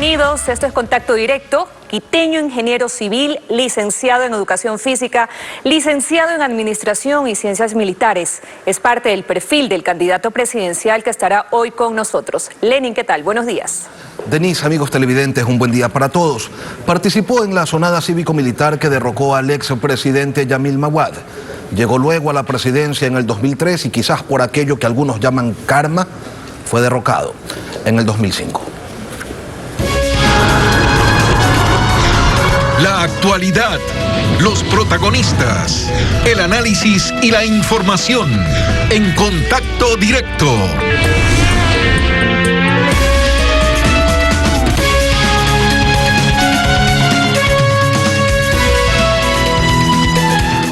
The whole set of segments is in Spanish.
bienvenidos. Esto es Contacto Directo. Quiteño, ingeniero civil, licenciado en Educación Física, licenciado en Administración y Ciencias Militares. Es parte del perfil del candidato presidencial que estará hoy con nosotros. Lenin, ¿qué tal? Buenos días. Denise, amigos televidentes, un buen día para todos. Participó en la sonada cívico-militar que derrocó al expresidente Yamil Maguad. Llegó luego a la presidencia en el 2003 y quizás por aquello que algunos llaman karma, fue derrocado en el 2005. La actualidad, los protagonistas, el análisis y la información en Contacto Directo.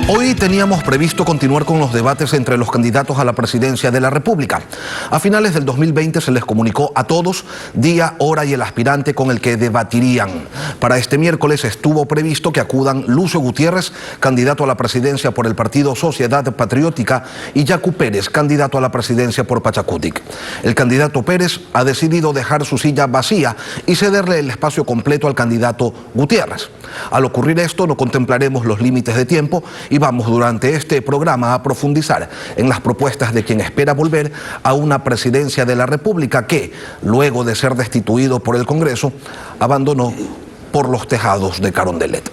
Hoy teníamos previsto continuar con los debates entre los candidatos a la presidencia de la República. A finales del 2020 se les comunicó a todos día, hora y el aspirante con el que debatirían. Para este miércoles estuvo previsto que acudan Lucio Gutiérrez, candidato a la presidencia por el partido Sociedad Patriótica, y Yacu Pérez, candidato a la presidencia por Pachacutic. El candidato Pérez ha decidido dejar su silla vacía y cederle el espacio completo al candidato Gutiérrez. Al ocurrir esto, no contemplaremos los límites de tiempo y vamos durante este programa a profundizar en las propuestas de quien espera volver a una presidencia de la República que, luego de ser destituido por el Congreso, abandonó por los tejados de Carondelet.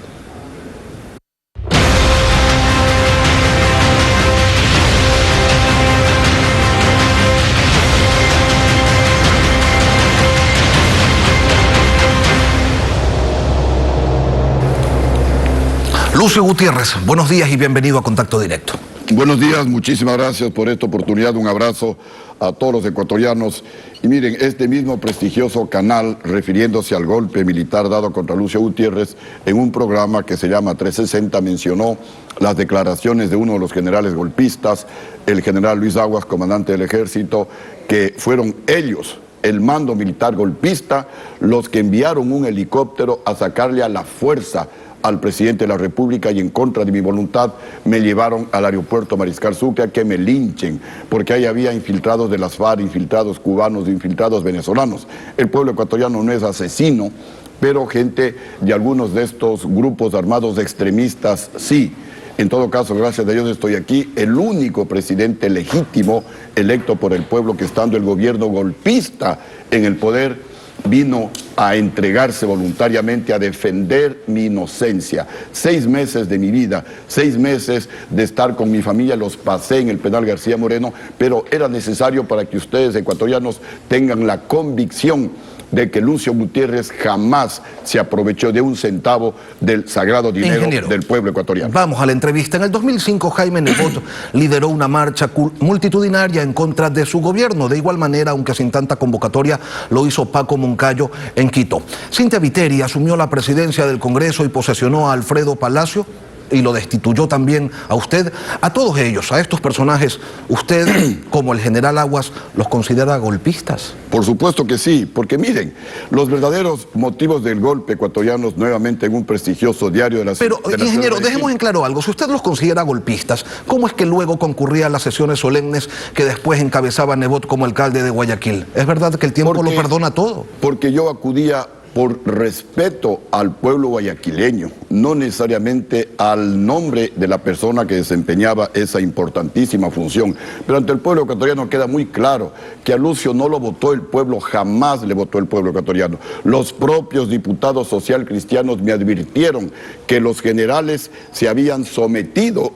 Lucio Gutiérrez, buenos días y bienvenido a Contacto Directo. Buenos días, muchísimas gracias por esta oportunidad. Un abrazo a todos los ecuatorianos. Y miren, este mismo prestigioso canal, refiriéndose al golpe militar dado contra Lucio Gutiérrez, en un programa que se llama 360, mencionó las declaraciones de uno de los generales golpistas, el general Luis Aguas, comandante del ejército, que fueron ellos, el mando militar golpista, los que enviaron un helicóptero a sacarle a la fuerza al presidente de la República y en contra de mi voluntad me llevaron al aeropuerto Mariscal Sucre a que me linchen, porque ahí había infiltrados de las FARC, infiltrados cubanos, infiltrados venezolanos. El pueblo ecuatoriano no es asesino, pero gente de algunos de estos grupos armados extremistas sí. En todo caso, gracias a Dios estoy aquí, el único presidente legítimo electo por el pueblo que, estando el gobierno golpista en el poder, vino a entregarse voluntariamente a defender mi inocencia. 6 meses de mi vida, 6 meses de estar con mi familia, los pasé en el penal García Moreno, pero era necesario para que ustedes, ecuatorianos, tengan la convicción de que Lucio Gutiérrez jamás se aprovechó de un centavo del sagrado dinero del pueblo ecuatoriano. Vamos a la entrevista. En el 2005, Jaime Nebot lideró una marcha multitudinaria en contra de su gobierno. De igual manera, aunque sin tanta convocatoria, lo hizo Paco Moncayo en Quito. Cintia Viteri asumió la presidencia del Congreso y posesionó a Alfredo Palacio y lo destituyó también a usted. A todos ellos, a estos personajes, ¿usted, como el general Aguas, los considera golpistas? Por supuesto que sí, porque miren, los verdaderos motivos del golpe ecuatorianos, nuevamente en un prestigioso diario de la ciudad. Pero, ingeniero, dejemos en claro algo. Si usted los considera golpistas, ¿cómo es que luego concurría a las sesiones solemnes que después encabezaba Nebot como alcalde de Guayaquil? ¿Es verdad que el tiempo lo perdona todo? Porque yo acudía por respeto al pueblo guayaquileño, no necesariamente al nombre de la persona que desempeñaba esa importantísima función. Pero ante el pueblo ecuatoriano queda muy claro que a Lucio no lo votó el pueblo, jamás le votó el pueblo ecuatoriano. Los propios diputados social cristianos me advirtieron que los generales se habían sometido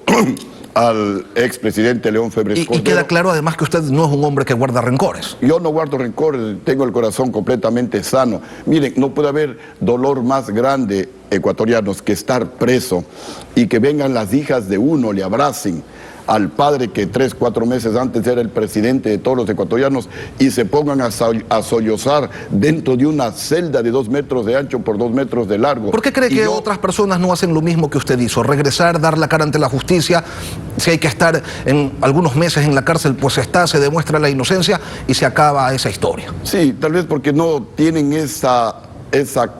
al expresidente León Febres Cordero. Y queda claro además que usted no es un hombre que guarda rencores. Yo no guardo rencores, tengo el corazón completamente sano. Miren, no puede haber dolor más grande, ecuatorianos, que estar preso y que vengan las hijas de uno, le abracen al padre que 3, 4 meses antes era el presidente de todos los ecuatorianos y se pongan a sollozar dentro de una celda de 2 metros de ancho por 2 metros de largo. ¿Por qué cree que otras personas no hacen lo mismo que usted hizo? Regresar, dar la cara ante la justicia, si hay que estar en algunos meses en la cárcel, pues se demuestra la inocencia y se acaba esa historia. Sí, tal vez porque no tienen esa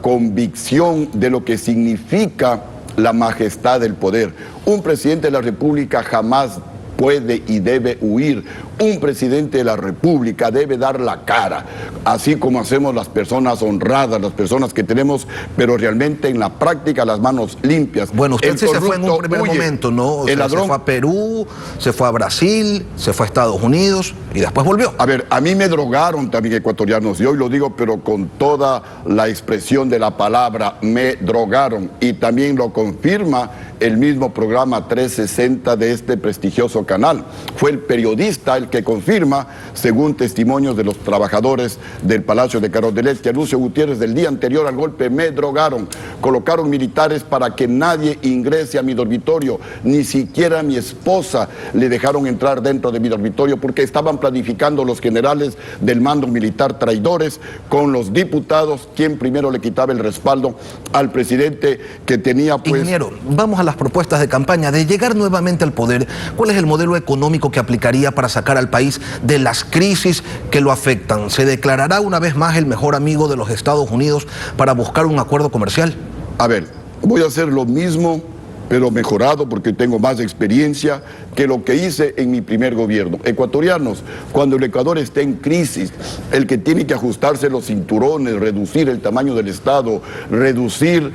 convicción de lo que significa la majestad del poder. Un presidente de la República jamás puede y debe huir. Un presidente de la República debe dar la cara, así como hacemos las personas honradas, las personas que tenemos, pero realmente en la práctica las manos limpias. Bueno, usted El sí se fue en un corrupto primer huye. momento, ¿no? O El sea, ladrón... se fue a Perú, se fue a Brasil, se fue a Estados Unidos y después volvió. A ver, a mí me drogaron también, ecuatorianos, y hoy lo digo, pero con toda la expresión de la palabra, me drogaron. Y también lo confirma el mismo programa 360 de este prestigioso canal. Fue el periodista el que confirma, según testimonios de los trabajadores del Palacio de Carondelet, que a Lucio Gutiérrez del día anterior al golpe me drogaron. Colocaron militares para que nadie ingrese a mi dormitorio, ni siquiera a mi esposa le dejaron entrar dentro de mi dormitorio porque estaban planificando los generales del mando militar traidores con los diputados, quien primero le quitaba el respaldo al presidente que tenía pues... Ingeniero, vamos a las propuestas de campaña. De llegar nuevamente al poder, ¿cuál es el modelo económico que aplicaría para sacar al país de las crisis que lo afectan? ¿Se declarará una vez más el mejor amigo de los Estados Unidos para buscar un acuerdo comercial? A ver, voy a hacer lo mismo, pero mejorado porque tengo más experiencia que lo que hice en mi primer gobierno. Ecuatorianos, cuando el Ecuador esté en crisis, el que tiene que ajustarse los cinturones, reducir el tamaño del Estado, reducir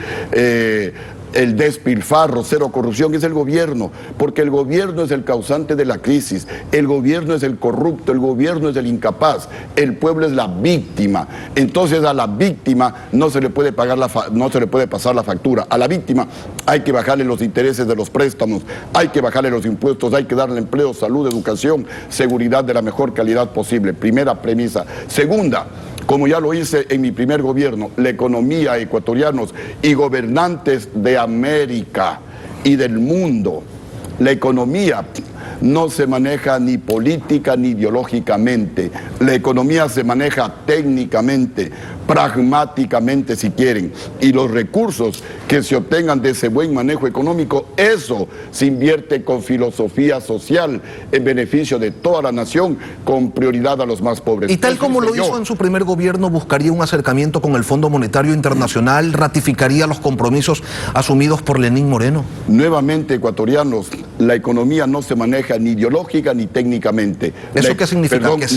el despilfarro, cero corrupción, es el gobierno, porque el gobierno es el causante de la crisis, el gobierno es el corrupto, el gobierno es el incapaz, el pueblo es la víctima. Entonces a la víctima no se le puede pagar no se le puede pasar la factura. A la víctima hay que bajarle los intereses de los préstamos, hay que bajarle los impuestos, hay que darle empleo, salud, educación, seguridad de la mejor calidad posible. Primera premisa. Segunda, como ya lo hice en mi primer gobierno, la economía, ecuatorianos y gobernantes de América y del mundo, la economía no se maneja ni política ni ideológicamente. La economía se maneja técnicamente, pragmáticamente si quieren. Y los recursos que se obtengan de ese buen manejo económico, eso se invierte con filosofía social en beneficio de toda la nación, con prioridad a los más pobres. Y tal como lo hizo en su primer gobierno, ¿buscaría un acercamiento con el Fondo Monetario Internacional? ¿Ratificaría los compromisos asumidos por Lenín Moreno? Nuevamente, ecuatorianos, la economía no se maneja ni ideológica ni técnicamente. ¿Eso qué significa? Perdón, ¿Que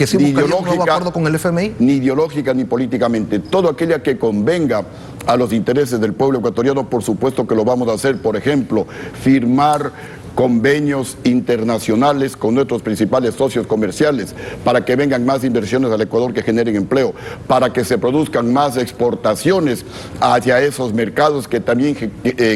sí buscaría un nuevo acuerdo con el FMI? Ni ideológica ni políticamente. Todo aquella que convenga a los intereses del pueblo ecuatoriano, por supuesto que lo vamos a hacer. Por ejemplo, firmar convenios internacionales con nuestros principales socios comerciales para que vengan más inversiones al Ecuador que generen empleo, para que se produzcan más exportaciones hacia esos mercados que también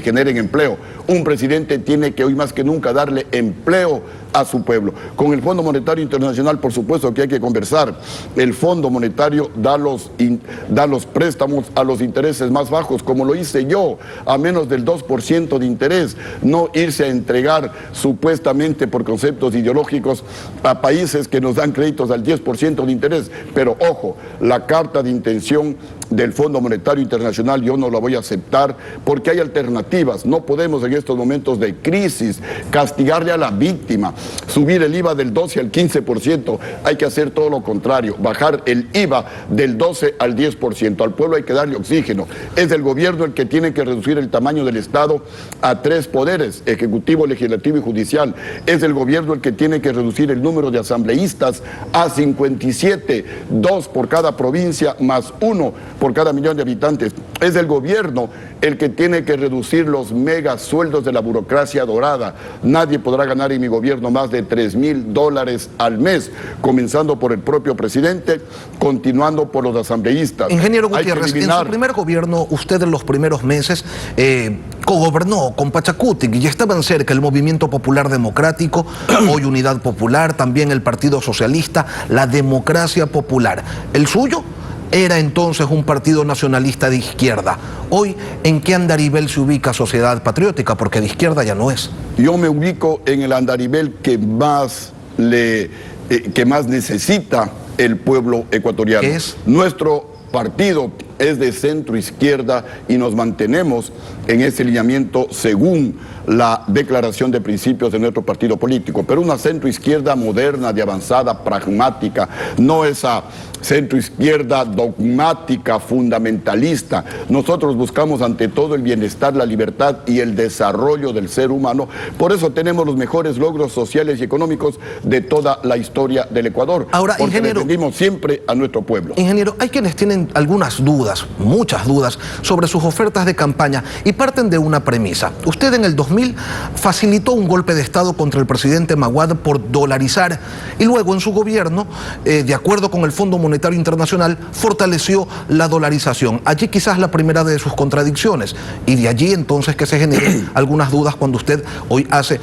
generen empleo. Un presidente tiene que hoy más que nunca darle empleo a su pueblo. Con el Fondo Monetario Internacional, por supuesto que hay que conversar. El Fondo Monetario da los préstamos a los intereses más bajos, como lo hice yo, a menos del 2% de interés. No irse a entregar supuestamente por conceptos ideológicos a países que nos dan créditos al 10% de interés. Pero ojo, la carta de intención del Fondo Monetario Internacional yo no la voy a aceptar porque hay alternativas. No podemos en estos momentos de crisis castigarle a la víctima, subir el IVA del 12 al 15%. Hay que hacer todo lo contrario, bajar el IVA del 12 al 10%. Al pueblo hay que darle oxígeno. Es el gobierno el que tiene que reducir el tamaño del Estado a 3 poderes, ejecutivo, legislativo y judicial. Es el gobierno el que tiene que reducir el número de asambleístas a 57, 2 por cada provincia más 1 por cada millón de habitantes. Es el gobierno el que tiene que reducir los mega sueldos de la burocracia dorada. Nadie podrá ganar en mi gobierno más de $3,000 al mes, comenzando por el propio presidente, continuando por los asambleístas. Ingeniero Gutiérrez, en su primer gobierno, usted en los primeros meses cogobernó con Pachacutic y estaban cerca el Movimiento Popular Democrático, hoy Unidad Popular, también el Partido Socialista, la Democracia Popular. ¿El suyo? Era entonces un partido nacionalista de izquierda. Hoy, ¿en qué andarivel se ubica Sociedad Patriótica? Porque de izquierda ya no es. Yo me ubico en el andarivel que más necesita el pueblo ecuatoriano. ¿Qué es? Nuestro partido es de centro izquierda y nos mantenemos en ese lineamiento según la declaración de principios de nuestro partido político, pero una centro izquierda moderna, de avanzada, pragmática, no esa centro izquierda dogmática, fundamentalista. Nosotros buscamos ante todo el bienestar, la libertad y el desarrollo del ser humano. Por eso tenemos los mejores logros sociales y económicos de toda la historia del Ecuador. Ahora, porque ingeniero, defendimos siempre a nuestro pueblo. Ingeniero, hay quienes tienen algunas dudas, muchas dudas, sobre sus ofertas de campaña y parten de una premisa. Usted en el 2000 facilitó un golpe de Estado contra el presidente Maguad por dolarizar y luego en su gobierno, de acuerdo con el Fondo Monetario Internacional, fortaleció la dolarización. Allí quizás la primera de sus contradicciones y de allí entonces que se generen algunas dudas cuando usted hoy hace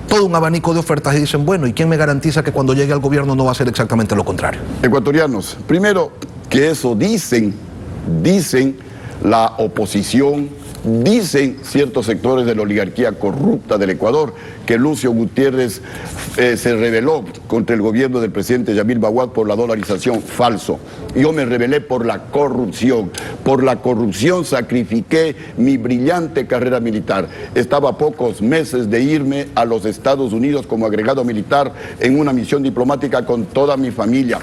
todo un abanico de ofertas y dicen, bueno, ¿y quién me garantiza que cuando llegue al gobierno no va a ser exactamente lo contrario? Ecuatorianos, primero que eso dicen la oposición, dicen ciertos sectores de la oligarquía corrupta del Ecuador, que Lucio Gutiérrez se rebeló contra el gobierno del presidente Yamil Maguad por la dolarización. Falso. Yo me rebelé por la corrupción. Por la corrupción sacrifiqué mi brillante carrera militar. Estaba a pocos meses de irme a los Estados Unidos como agregado militar en una misión diplomática con toda mi familia.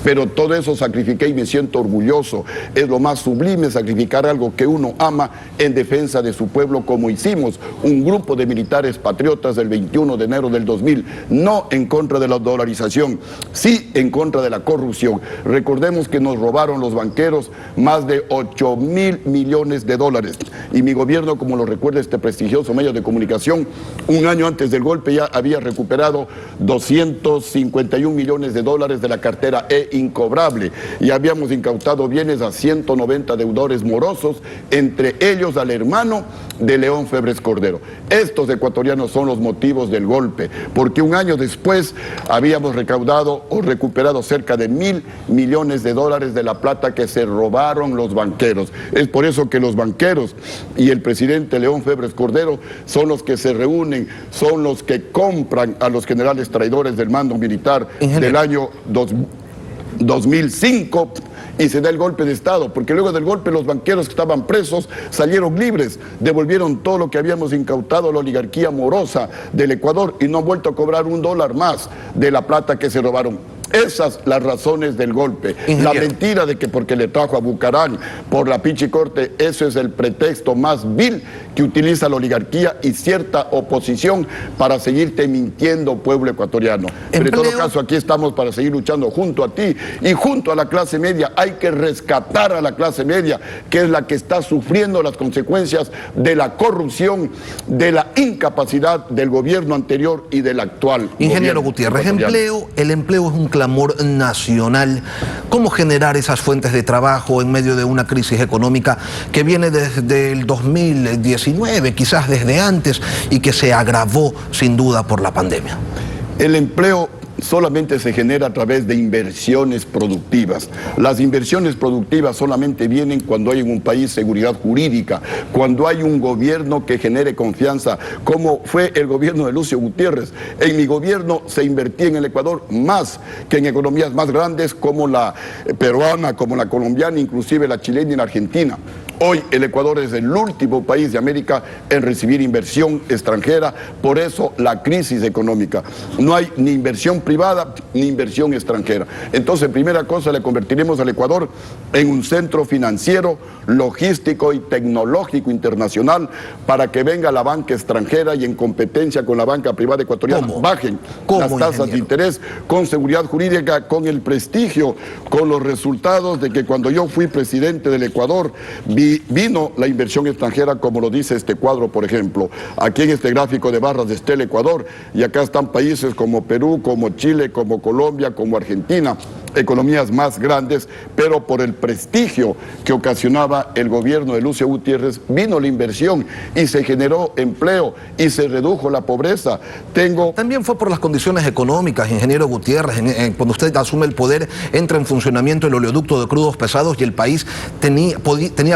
Pero todo eso sacrifiqué y me siento orgulloso. Es lo más sublime sacrificar algo que uno ama en defensa de su pueblo, como hicimos un grupo de militares patriotas del 21 de enero del 2000, no en contra de la dolarización, sí en contra de la corrupción. Recordemos que nos robaron los banqueros más de 8.000 millones de dólares y mi gobierno, como lo recuerda este prestigioso medio de comunicación, un año antes del golpe ya había recuperado 251 millones de dólares de la cartera incobrable y habíamos incautado bienes a 190 deudores morosos, entre ellos al hermano de León Febres Cordero. Estos ecuatorianos son los motivos del golpe, porque un año después habíamos recaudado o recuperado cerca de 1.000 millones de dólares de la plata que se robaron los banqueros. Es por eso que los banqueros y el presidente León Febres Cordero son los que se reúnen, son los que compran a los generales traidores del mando militar del año 2005 y se da el golpe de Estado, porque luego del golpe los banqueros que estaban presos salieron libres, devolvieron todo lo que habíamos incautado a la oligarquía morosa del Ecuador y no han vuelto a cobrar un dólar más de la plata que se robaron. Esas las razones del golpe. La mentira de que porque le trajo a Bucarán por la Pichicorte, eso es el pretexto más vil que utiliza la oligarquía y cierta oposición para seguirte mintiendo, pueblo ecuatoriano. Pero en todo caso aquí estamos para seguir luchando junto a ti y junto a la clase media. Hay que rescatar a la clase media, que es la que está sufriendo las consecuencias de la corrupción, de la incapacidad del gobierno anterior y del actual. Ingeniero Gutiérrez, el empleo es un clamor nacional. ¿Cómo generar esas fuentes de trabajo en medio de una crisis económica que viene desde el 2019, quizás desde antes, y que se agravó sin duda por la pandemia? El empleo solamente se genera a través de inversiones productivas. Las inversiones productivas solamente vienen cuando hay en un país seguridad jurídica, cuando hay un gobierno que genere confianza, como fue el gobierno de Lucio Gutiérrez. En mi gobierno se invertía en el Ecuador más que en economías más grandes como la peruana, como la colombiana, inclusive la chilena y la argentina. Hoy el Ecuador es el último país de América en recibir inversión extranjera, por eso la crisis económica. No hay ni inversión privada ni inversión extranjera. Entonces, primera cosa, le convertiremos al Ecuador en un centro financiero, logístico y tecnológico internacional para que venga la banca extranjera y en competencia con la banca privada ecuatoriana bajen las tasas de interés con seguridad jurídica, con el prestigio, con los resultados de que cuando yo fui presidente del Ecuador vino la inversión extranjera, como lo dice este cuadro, por ejemplo. Aquí en este gráfico de barras está el Ecuador y acá están países como Perú, como Chile, como Colombia, como Argentina, economías más grandes, pero por el prestigio que ocasionaba el gobierno de Lucio Gutiérrez, vino la inversión y se generó empleo y se redujo la pobreza. También fue por las condiciones económicas, ingeniero Gutiérrez. Cuando usted asume el poder, entra en funcionamiento el oleoducto de crudos pesados y el país tenía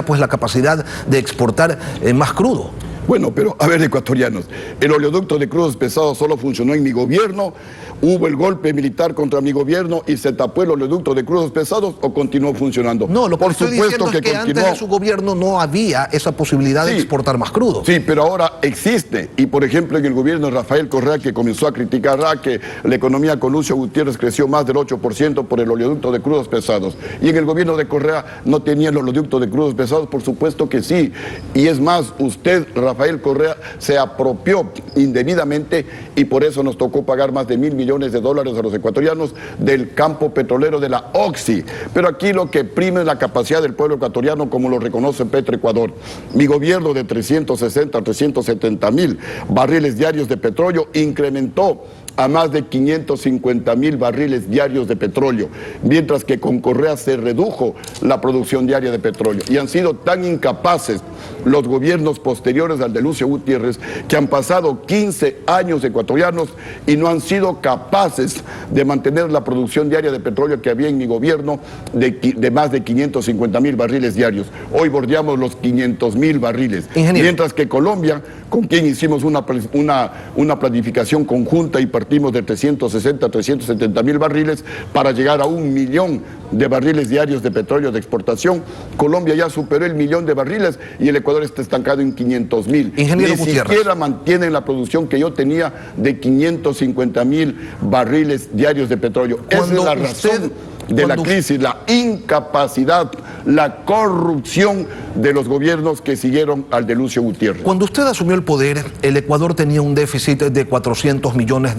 pues la capacidad de exportar más crudo. Bueno, pero a ver, ecuatorianos, el oleoducto de crudos pesados solo funcionó en mi gobierno, hubo el golpe militar contra mi gobierno y se tapó el oleoducto de crudos pesados, ¿o continuó funcionando? No, lo que por estoy supuesto diciendo es que antes de su gobierno no había esa posibilidad de exportar más crudo. Sí, pero ahora existe. Y por ejemplo, en el gobierno de Rafael Correa, que comenzó a criticar que la economía con Lucio Gutiérrez creció más del 8% por el oleoducto de crudos pesados. Y en el gobierno de Correa no tenía el oleoducto de crudos pesados, por supuesto que sí. Y es más, usted, Rafael Correa, se apropió indebidamente y por eso nos tocó pagar más de $1.000 millones a los ecuatorianos del campo petrolero de la Oxy. Pero aquí lo que prima es la capacidad del pueblo ecuatoriano, como lo reconoce Petroecuador. Mi gobierno de 360 a 370.000 barriles diarios de petróleo incrementó a más de 550.000 barriles diarios de petróleo, mientras que con Correa se redujo la producción diaria de petróleo. Y han sido tan incapaces los gobiernos posteriores al de Lucio Gutiérrez, que han pasado 15 años ecuatorianos y no han sido capaces de mantener la producción diaria de petróleo que había en mi gobierno de más de 550.000 barriles diarios. Hoy bordeamos los 500.000 barriles. Ingeniero. Mientras que Colombia, con quien hicimos una planificación conjunta y partimos de 360 a 370.000 barriles para llegar a 1 millón de barriles diarios de petróleo de exportación. Colombia ya superó el 1 millón de barriles y el Ecuador está estancado en 500.000. Ingeniero Ni Gutiérrez. siquiera mantienen la producción que yo tenía de 550.000 barriles diarios de petróleo. Esa es la razón de la crisis, la incapacidad, la corrupción de los gobiernos que siguieron al de Lucio Gutiérrez. Cuando usted asumió el poder, el Ecuador tenía un déficit de $400 millones,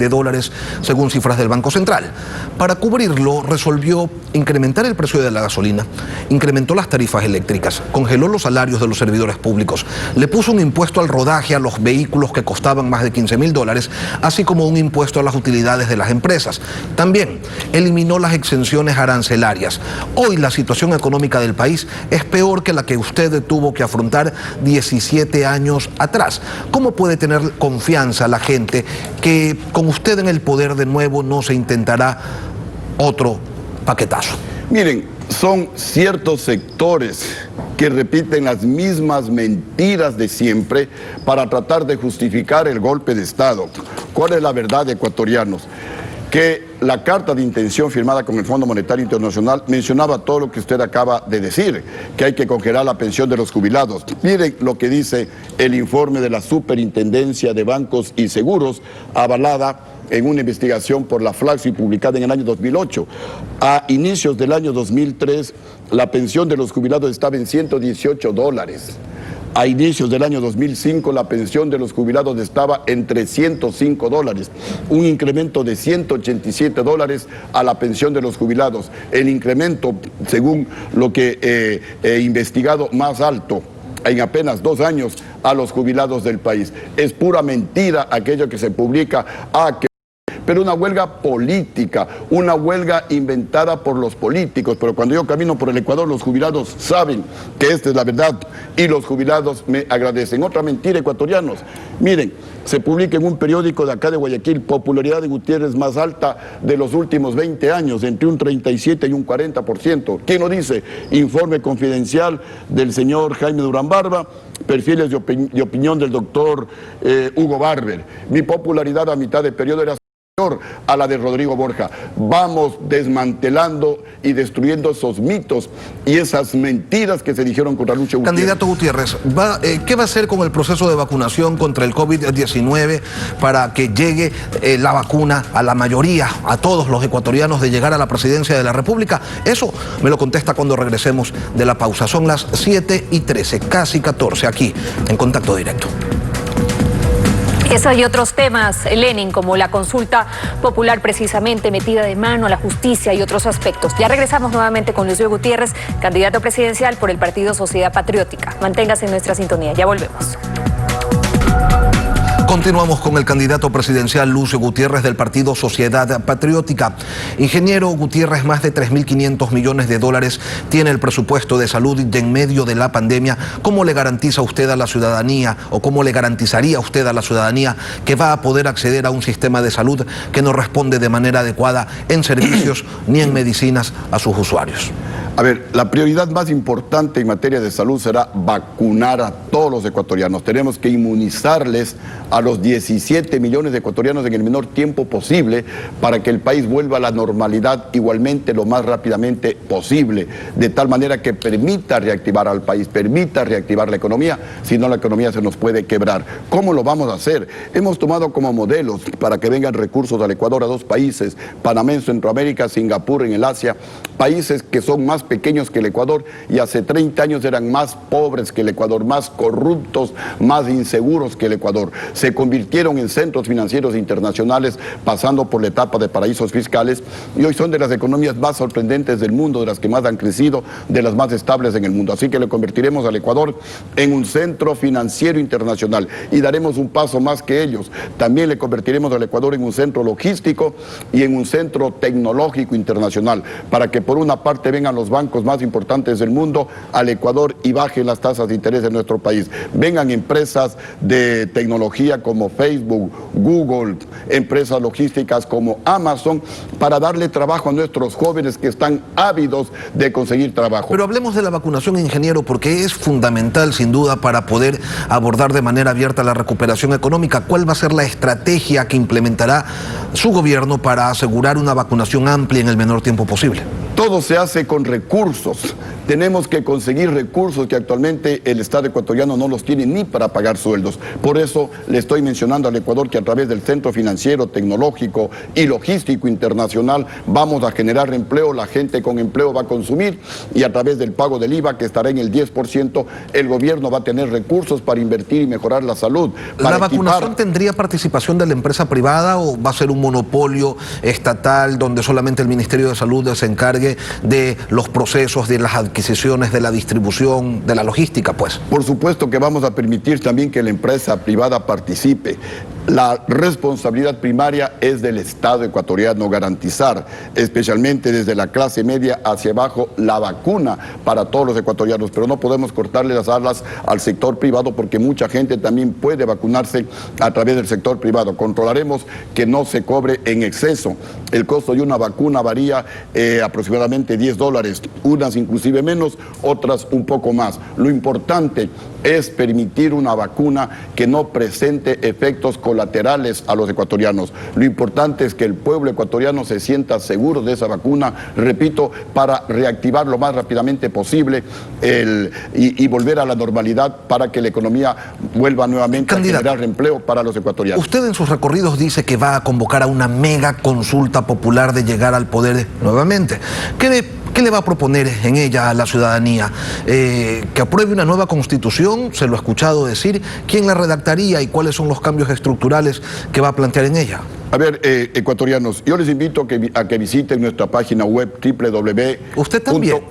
según cifras del Banco Central. Para cubrirlo, resolvió incrementar el precio de la gasolina, incrementó las tarifas eléctricas, congeló los salarios de los servidores públicos, le puso un impuesto al rodaje a los vehículos que costaban más de $15.000, así como un impuesto a las utilidades de las empresas. También eliminó las exenciones arancelarias. Hoy la situación económica del país es peor que la que usted tuvo que afrontar 17 años atrás. ¿Cómo puede tener confianza la gente que con usted en el poder de nuevo no se intentará otro paquetazo? Miren, son ciertos sectores que repiten las mismas mentiras de siempre para tratar de justificar el golpe de Estado. ¿Cuál es la verdad, ecuatorianos? Que la carta de intención firmada con el Fondo Monetario Internacional mencionaba todo lo que usted acaba de decir, que hay que congelar la pensión de los jubilados. Miren lo que dice el informe de la Superintendencia de Bancos y Seguros, avalada en una investigación por la Flaxo y publicada en el año 2008. A inicios del año 2003, la pensión de los jubilados estaba en $118. A inicios del año 2005, la pensión de los jubilados estaba en $305, un incremento de $187 a la pensión de los jubilados. El incremento, según lo que he investigado, más alto en apenas 2 años a los jubilados del país. Es pura mentira aquello que se publica, pero una huelga política, una huelga inventada por los políticos. Pero cuando yo camino por el Ecuador, los jubilados saben que esta es la verdad y los jubilados me agradecen. Otra mentira, ecuatorianos. Miren, se publica en un periódico de acá de Guayaquil, popularidad de Gutiérrez más alta de los últimos 20 años, entre un 37 y un 40%. ¿Quién lo dice? Informe confidencial del señor Jaime Durán Barba, perfiles de opinión del doctor Hugo Barber. Mi popularidad a mitad de periodo era a la de Rodrigo Borja. Vamos desmantelando y destruyendo esos mitos y esas mentiras que se dijeron contra Lucio Gutiérrez. Candidato Gutiérrez, ¿qué va a hacer con el proceso de vacunación contra el COVID-19 para que llegue la vacuna a la mayoría, a todos los ecuatorianos, de llegar a la presidencia de la República? Eso me lo contesta cuando regresemos de la pausa. Son las 7:13, casi 14, aquí en Contacto Directo. Eso y otros temas, Lenin, como la consulta popular precisamente metida de mano a la justicia y otros aspectos. Ya regresamos nuevamente con Lucio Gutiérrez, candidato presidencial por el Partido Sociedad Patriótica. Manténgase en nuestra sintonía, ya volvemos. Continuamos con el candidato presidencial Lucio Gutiérrez del Partido Sociedad Patriótica. Ingeniero Gutiérrez, más de $3.500 millones tiene el presupuesto de salud y en medio de la pandemia. ¿Cómo le garantiza usted a la ciudadanía o cómo le garantizaría usted a la ciudadanía que va a poder acceder a un sistema de salud que no responde de manera adecuada en servicios ni en medicinas a sus usuarios? A ver, la prioridad más importante en materia de salud será vacunar a todos los ecuatorianos. Tenemos que inmunizarles a los 17 millones de ecuatorianos en el menor tiempo posible para que el país vuelva a la normalidad igualmente lo más rápidamente posible, de tal manera que permita reactivar al país, permita reactivar la economía, si no la economía se nos puede quebrar. ¿Cómo lo vamos a hacer? Hemos tomado como modelos para que vengan recursos al Ecuador a 2 países, Panamá en Centroamérica, Singapur en el Asia, países que son más pequeños que el Ecuador y hace 30 años eran más pobres que el Ecuador, más corruptos, más inseguros que el Ecuador. Se convirtieron en centros financieros internacionales pasando por la etapa de paraísos fiscales y hoy son de las economías más sorprendentes del mundo, de las que más han crecido, de las más estables en el mundo. Así que le convertiremos al Ecuador en un centro financiero internacional y daremos un paso más que ellos. También le convertiremos al Ecuador en un centro logístico y en un centro tecnológico internacional para que por una parte vengan los bancos más importantes del mundo al Ecuador y bajen las tasas de interés en nuestro país. Vengan empresas de tecnología como Facebook, Google, empresas logísticas como Amazon para darle trabajo a nuestros jóvenes que están ávidos de conseguir trabajo. Pero hablemos de la vacunación, ingeniero, porque es fundamental sin duda para poder abordar de manera abierta la recuperación económica. ¿Cuál va a ser la estrategia que implementará su gobierno para asegurar una vacunación amplia en el menor tiempo posible? Todo se hace con recursos. Tenemos que conseguir recursos que actualmente el Estado ecuatoriano no los tiene ni para pagar sueldos. Por eso le estoy mencionando al Ecuador que a través del Centro Financiero, Tecnológico y Logístico Internacional vamos a generar empleo, la gente con empleo va a consumir y a través del pago del IVA, que estará en el 10%, el gobierno va a tener recursos para invertir y mejorar la salud. ¿La vacunación tendría participación de la empresa privada o va a ser un monopolio estatal donde solamente el Ministerio de Salud se encargue de los procesos, de las adquisiciones, de la distribución, de la logística, pues? Por supuesto que vamos a permitir también que la empresa privada participe. La responsabilidad primaria es del Estado ecuatoriano garantizar, especialmente desde la clase media hacia abajo, la vacuna para todos los ecuatorianos, pero no podemos cortarle las alas al sector privado porque mucha gente también puede vacunarse a través del sector privado. Controlaremos que no se cobre en exceso. El costo de una vacuna varía aproximadamente $10, unas inclusive menos, otras un poco más. Lo importante es permitir una vacuna que no presente efectos colaterales a los ecuatorianos. Lo importante es que el pueblo ecuatoriano se sienta seguro de esa vacuna, repito, para reactivar lo más rápidamente posible y volver a la normalidad para que la economía vuelva nuevamente a generar empleo para los ecuatorianos. Usted en sus recorridos dice que va a convocar a una mega consulta popular de llegar al poder nuevamente. ¿Qué le va a proponer en ella a la ciudadanía? ¿Que apruebe una nueva constitución? Se lo he escuchado decir. ¿Quién la redactaría y cuáles son los cambios estructurales que va a plantear en ella? A ver, ecuatorianos, yo les invito a que visiten nuestra página web www. Usted también.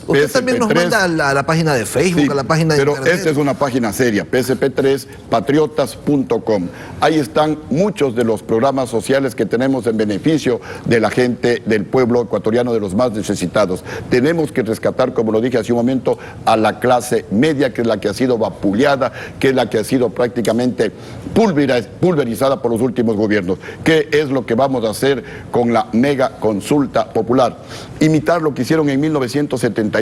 Usted también nos manda a la página de Facebook, sí, a la página de Internet. Pero esta es una página seria, psp3patriotas.com. Ahí están muchos de los programas sociales que tenemos en beneficio de la gente, del pueblo ecuatoriano, de los más necesitados. Tenemos que rescatar, como lo dije hace un momento, a la clase media, que es la que ha sido vapuleada, que es la que ha sido prácticamente pulverizada por los últimos gobiernos. ¿Qué es lo que vamos a hacer con la mega consulta popular? Imitar lo que hicieron en 1978,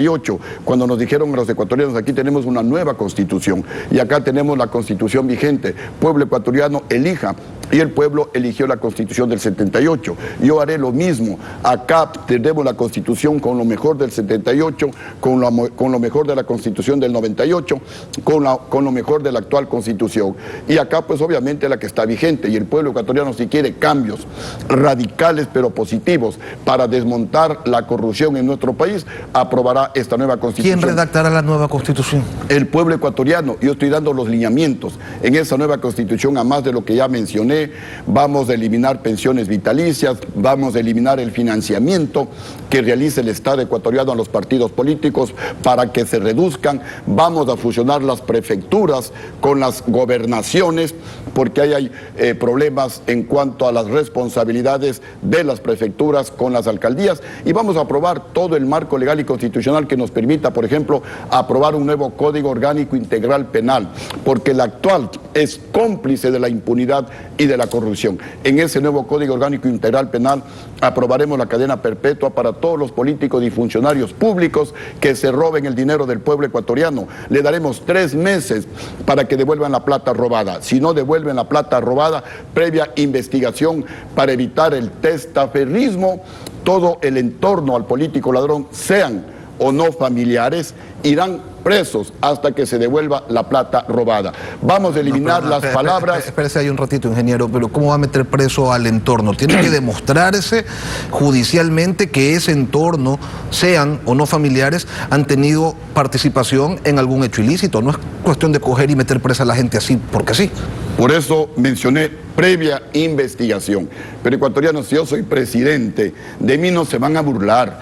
cuando nos dijeron a los ecuatorianos: aquí tenemos una nueva constitución y acá tenemos la constitución vigente, pueblo ecuatoriano elija. Y el pueblo eligió la Constitución del 78. Yo haré lo mismo. Acá tenemos la Constitución con lo mejor del 78, con lo mejor de la Constitución del 98, con lo mejor de la actual Constitución. Y acá, pues obviamente, la que está vigente. Y el pueblo ecuatoriano, si quiere cambios radicales pero positivos para desmontar la corrupción en nuestro país, aprobará esta nueva Constitución. ¿Quién redactará la nueva Constitución? El pueblo ecuatoriano. Yo estoy dando los lineamientos. En esa nueva Constitución, a más de lo que ya mencioné, vamos a eliminar pensiones vitalicias, vamos a eliminar el financiamiento que realiza el Estado ecuatoriano a los partidos políticos para que se reduzcan, vamos a fusionar las prefecturas con las gobernaciones porque ahí hay problemas en cuanto a las responsabilidades de las prefecturas con las alcaldías y vamos a aprobar todo el marco legal y constitucional que nos permita, por ejemplo, aprobar un nuevo Código Orgánico Integral Penal, porque el actual es cómplice de la impunidad y de la corrupción. En ese nuevo Código Orgánico Integral Penal aprobaremos la cadena perpetua para todos los políticos y funcionarios públicos que se roben el dinero del pueblo ecuatoriano. Le daremos 3 meses para que devuelvan la plata robada. Si no devuelven la plata robada, previa investigación para evitar el testaferrismo, todo el entorno al político ladrón, sean o no familiares, irán presos hasta que se devuelva la plata robada. Vamos a eliminar las palabras... Espérese ahí un ratito, ingeniero, pero ¿cómo va a meter preso al entorno? Tiene que demostrarse judicialmente que ese entorno, sean o no familiares, han tenido participación en algún hecho ilícito. No es cuestión de coger y meter presa a la gente así porque sí. Por eso mencioné previa investigación. Pero ecuatorianos, si yo soy presidente, de mí no se van a burlar.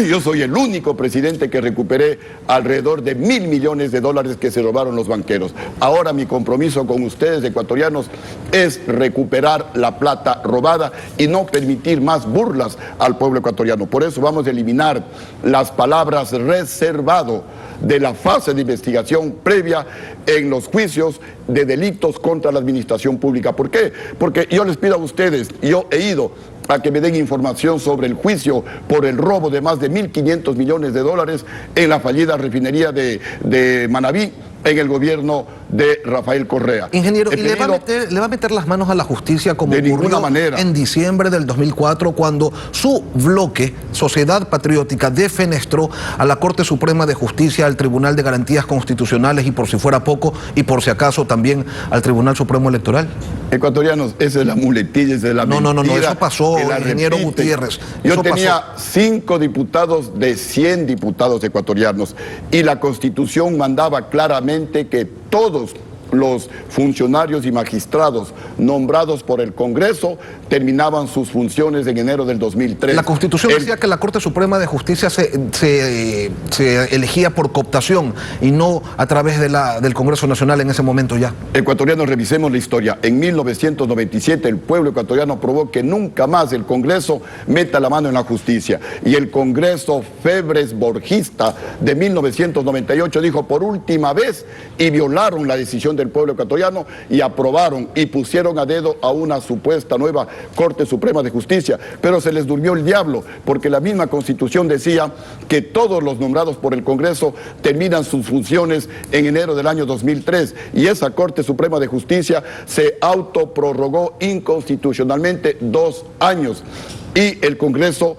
Yo soy el único presidente que recuperé alrededor de $1.000 millones que se robaron los banqueros. Ahora mi compromiso con ustedes, ecuatorianos, es recuperar la plata robada y no permitir más burlas al pueblo ecuatoriano. Por eso vamos a eliminar las palabras reservado de la fase de investigación previa en los juicios de delitos contra la administración pública. ¿Por qué? Porque yo les pido a ustedes, yo he ido a que me den información sobre el juicio por el robo de más de $1.500 millones en la fallida refinería de Manabí, en el gobierno de Rafael Correa. Ingeniero, ¿y le va a meter las manos a la justicia como de ninguna manera en diciembre del 2004, cuando su bloque, Sociedad Patriótica, defenestró a la Corte Suprema de Justicia, al Tribunal de Garantías Constitucionales y, por si fuera poco, y por si acaso también al Tribunal Supremo Electoral? Ecuatorianos, esa es la muletilla, esa es la mentira. No, eso pasó, ingeniero Gutiérrez. Yo tenía 5 diputados de 100 diputados ecuatorianos y la Constitución mandaba claramente que todos los funcionarios y magistrados nombrados por el Congreso terminaban sus funciones en enero del 2003. La Constitución decía que la Corte Suprema de Justicia se elegía por cooptación y no a través del Congreso Nacional en ese momento ya. Ecuatorianos, revisemos la historia. En 1997 el pueblo ecuatoriano aprobó que nunca más el Congreso meta la mano en la justicia. Y el Congreso Febres Borgista de 1998 dijo por última vez y violaron la decisión del pueblo ecuatoriano y aprobaron y pusieron a dedo a una supuesta nueva Corte Suprema de Justicia, pero se les durmió el diablo, porque la misma Constitución decía que todos los nombrados por el Congreso terminan sus funciones en enero del año 2003, y esa Corte Suprema de Justicia se autoprorrogó inconstitucionalmente 2 años, y el Congreso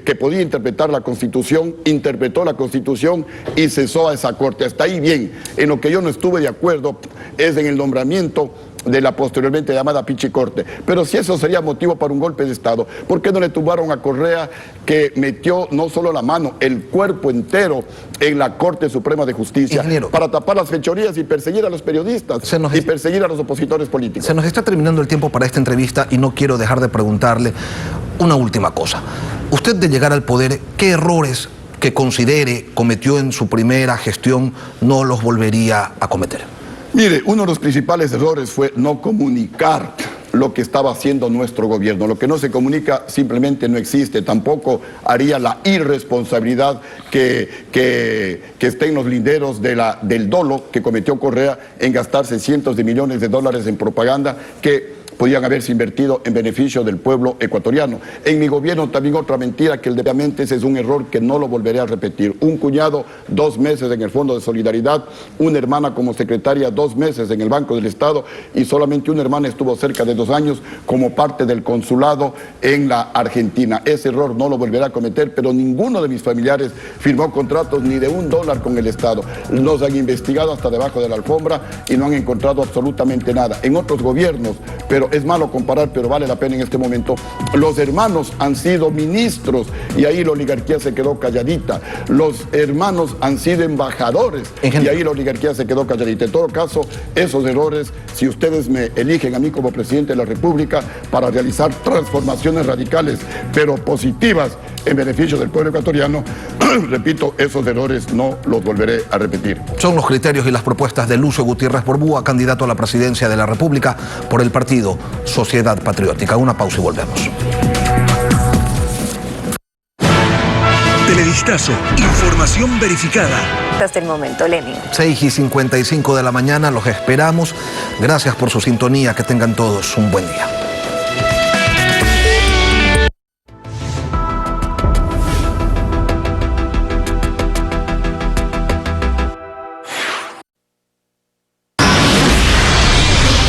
que podía interpretar la Constitución, interpretó la Constitución y cesó a esa Corte. Hasta ahí bien. En lo que yo no estuve de acuerdo es en el nombramiento de la posteriormente llamada Pichicorte. Pero si eso sería motivo para un golpe de Estado, ¿por qué no le tumbaron a Correa, que metió no solo la mano, el cuerpo entero en la Corte Suprema de Justicia, ingeniero, para tapar las fechorías y perseguir a los periodistas y perseguir a los opositores políticos? Se nos está terminando el tiempo para esta entrevista y no quiero dejar de preguntarle una última cosa. Usted, de llegar al poder, ¿qué errores que considere cometió en su primera gestión no los volvería a cometer? Mire, uno de los principales errores fue no comunicar lo que estaba haciendo nuestro gobierno. Lo que no se comunica simplemente no existe. Tampoco haría la irresponsabilidad que esté en los linderos del dolo que cometió Correa en gastarse cientos de millones de dólares en propaganda que podían haberse invertido en beneficio del pueblo ecuatoriano. En mi gobierno también otra mentira, que obviamente ese es un error que no lo volveré a repetir. Un cuñado 2 meses en el Fondo de Solidaridad, una hermana como secretaria 2 meses en el Banco del Estado, y solamente una hermana estuvo cerca de 2 años como parte del consulado en la Argentina. Ese error no lo volveré a cometer, pero ninguno de mis familiares firmó contratos ni de $1 con el Estado. Nos han investigado hasta debajo de la alfombra y no han encontrado absolutamente nada. En otros gobiernos, pero es malo comparar, pero vale la pena en este momento, los hermanos han sido ministros y ahí la oligarquía se quedó calladita. Los hermanos han sido embajadores y ahí la oligarquía se quedó calladita. En todo caso, esos errores, si ustedes me eligen a mí como presidente de la República para realizar transformaciones radicales, pero positivas en beneficio del pueblo ecuatoriano, repito, esos errores no los volveré a repetir. Son los criterios y las propuestas de Lucio Gutiérrez Porboa, candidato a la presidencia de la República por el partido Sociedad Patriótica. Una pausa y volvemos. vistazo. Información verificada. Hasta el momento, Lenin. 6:55 de la mañana, los esperamos. Gracias por su sintonía. Que tengan todos un buen día.